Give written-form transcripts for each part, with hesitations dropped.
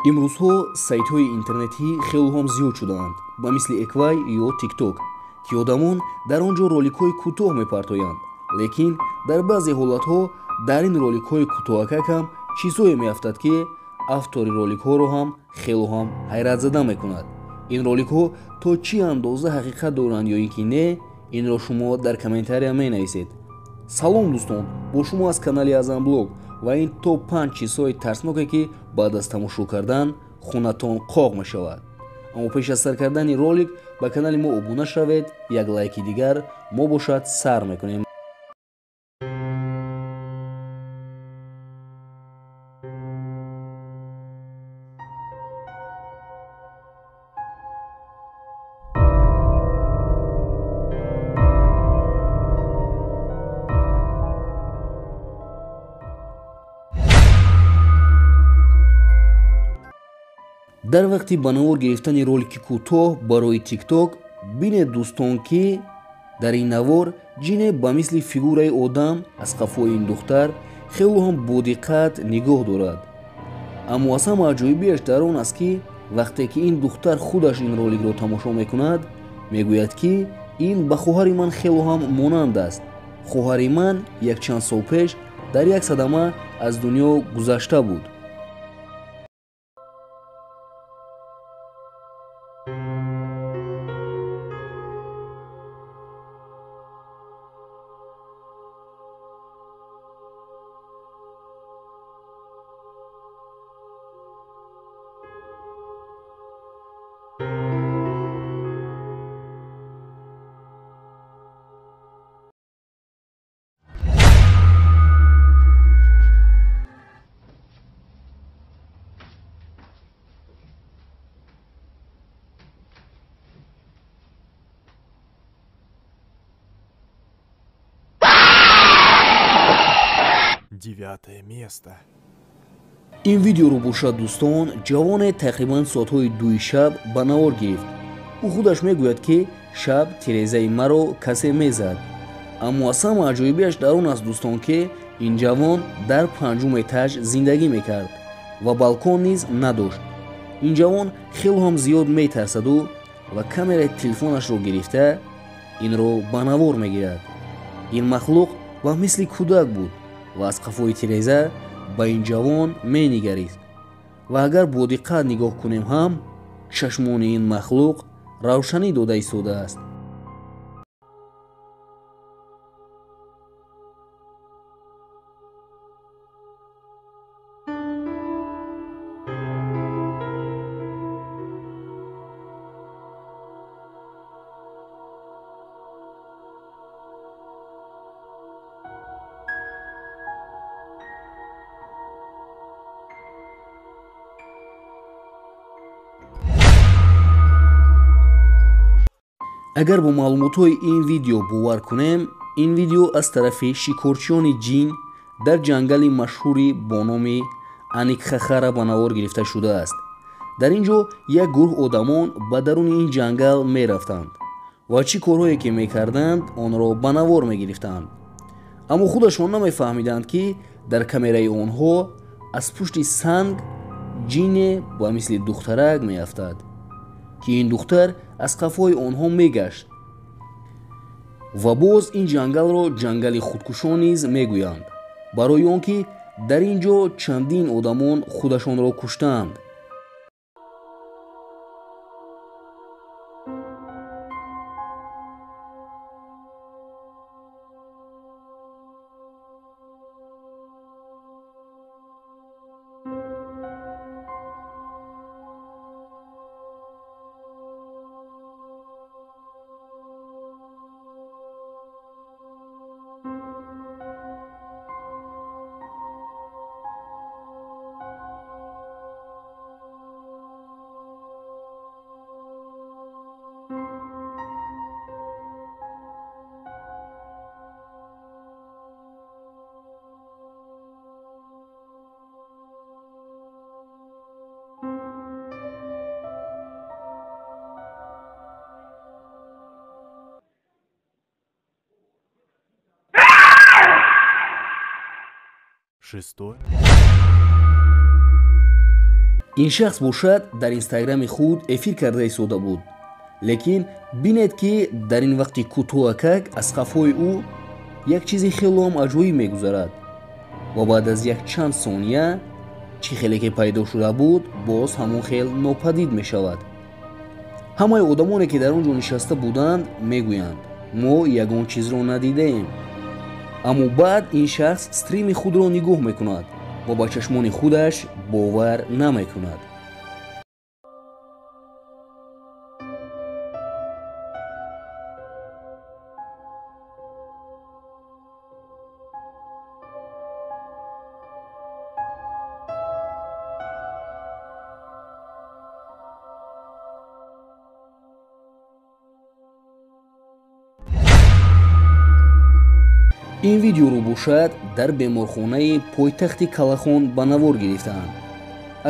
имрӯзҳо сайтҳои интернетӣ хелоҳом зиёд шудаанд, ба мисли Эквай ё TikTok, ки одамон дар он ҷо роликҳои кӯтоҳ мепартоянд. Лекин дар баъзе ҳолатҳо дар ин роликҳои кӯтоҳакак ҳам чизҳое меафтад, ки автори роликҳоро ҳам хелоҳам ҳайратзада мекунад. ин роликҳо то чӣ андоза ҳақиқат доранд ё ин ки не, инро шумо дар комментария менависед. салом дӯстон, бо шумо аз канали Азам блог ва ин топ 5 чизҳои тарсноке ки баъд аз тамошо кардан хунатон қоқ мешавад. аммо пеш аз сар кардани ролик ба канали мо обуна шавед, як лайки дигар мо бошад сар мекунем. дар вақти ба навор гирифтани ролики кӯтоҳ барои TikTok бинед дӯстон, ки дар ин навор ҷине ба мисли фигураи одам аз қафои ин духтар хелоҳам бодиққат нигоҳ дорад. аммо аз ҳама аҷоибияш дар он аст, ки вақте ки ин духтар худаш ин роликро тамошо мекунад, мегӯяд, ки ин ба хоҳари ман хелоҳам монанд аст. хоҳари ман якчанд сол пеш дар як садама аз дунё гузашта буд. Девятое место. ин видеоро бошад дӯстон, ҷавоне тақрибан соатҳои 2 шаб ба навор гирифт. ӯ худаш мегӯяд, ки шаб тирезаи маро касе мезад. аммо аз ҳама аҷоибияш дар он аст дӯстон, ки ин ҷавон дар 5-ум этаж зиндагӣ мекард ва балкон низ надошт. ин ҷавон хелоҳам зиёд метарсаду ва камераи телефонашро гирифта инро ба навор мегирад. ин махлуқ ба мисли кӯдак буд ва аз қафои тиреза ба ин ҷавон менигарист. ва агар бодиққат нигоҳ кунем ҳам, чашмони ин махлуқ равшанӣ дода истодааст. агар бо маълумотҳои ин видео бовар кунем, ин видео аз тарафи шикорчиёни ҷин дар ҷангали машҳури бо номи Аникхахара ба навор гирифта шудааст. дар ин ҷо як гурӯҳ одамон ба даруни ин ҷангал мерафтанд ва чӣ корҳое ки мекарданд онро ба навор мегирифтанд. аммо худашон намефаҳмиданд, ки дар камераи онҳо аз пушти санг ҷине ба мисли духтарак меафтад, ки ин духтар аз қафои онҳо мегашт. ва боз ин ҷангалро ҷангали худкушон низ мегӯянд, барои он ки дар ин ҷо чандин одамон худашонро куштаанд. Шестое. ин шахс бошад дар инстаграми худ эфир карда истода буд, лекин бинед ки дар ин вақти кӯтоҳакак аз қафои ӯ як чизи хелоам аҷоиб мегузарад ва баъд аз як чанд сония чӣ хеле ки пайдо шуда буд боз ҳамон хел нопадид мешавад. ҳамаи одамоне ки дар он ҷо нишаста буданд мегӯянд мо ягон чизро надидаем, аммо баъд ин шахс стрими худро нигоҳ мекунад ва ба чашмони худаш бовар намекунад. ин видеоро бошад дар беморхонаи пойтахти Калахон ба навор гирифтаанд.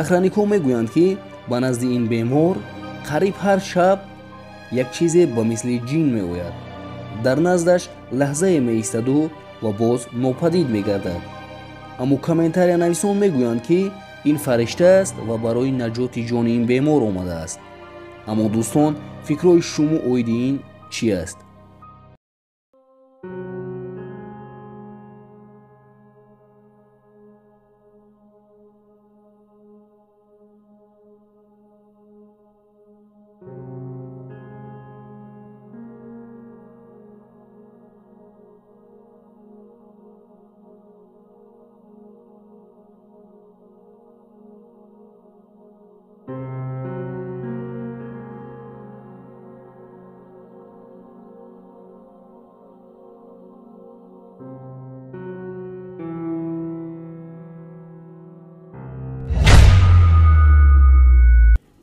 ахраникҳо мегӯянд ки ба назди ин бемор қариб ҳар шаб як чизе ба мисли ҷин меояд. дар наздаш лаҳзае меистаду ва боз нопадид мегардад. аммо комментариянависон мегӯянд ки ин фаришта аст ва барои наҷоти ҷони ин бемор омадааст. аммо дӯстон, фикрҳои шумо оиди ин чӣ аст?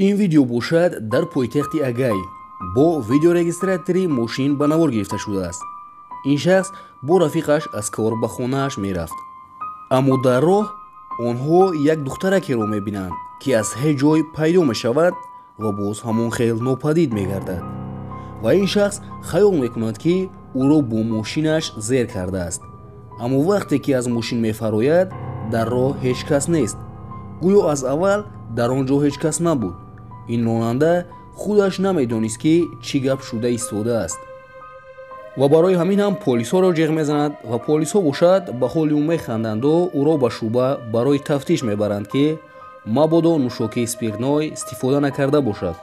ин видео бошад дар пойтахти Агай бо видеорегистратори мошин ба навор гирифта шудааст. ин шахс бо рафиқаш аз кор ба хонааш мерафт, аммо дар роҳ онҳо як духтаракеро мебинанд ки аз ҳеҷ ҷой пайдо мешавад ва боз ҳамон хел нопадид мегардад ва ин шахс хаёл мекунад ки ӯро бо мошинаш зер кардааст. аммо вақте ки аз мошин мефарояд, дар роҳ ҳеҷ кас нест, гӯё аз аввал дар он ҷо ҳеҷ кас набуд. ин ронанда худаш намедонист ки чӣ гап шуда истодааст ва барои ҳамин ҳам полисҳоро ҷиғ мезанад ва полисҳо бошад ба ҳоли ӯ механданду ӯро ба шӯъба барои тафтиш мебаранд ки мабодо нӯшокии спиртной истифода накарда бошад.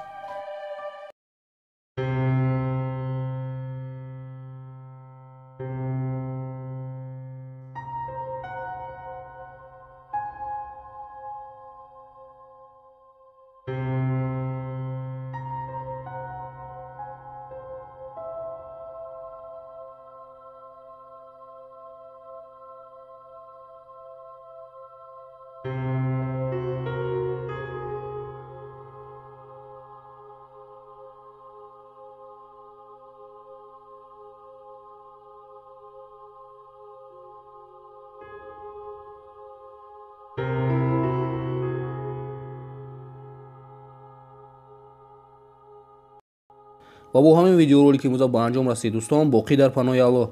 ва бо ҳамин видеоролики муза ба анҷом расид. дӯстон, боқӣ дар паноҳи Аллоҳ.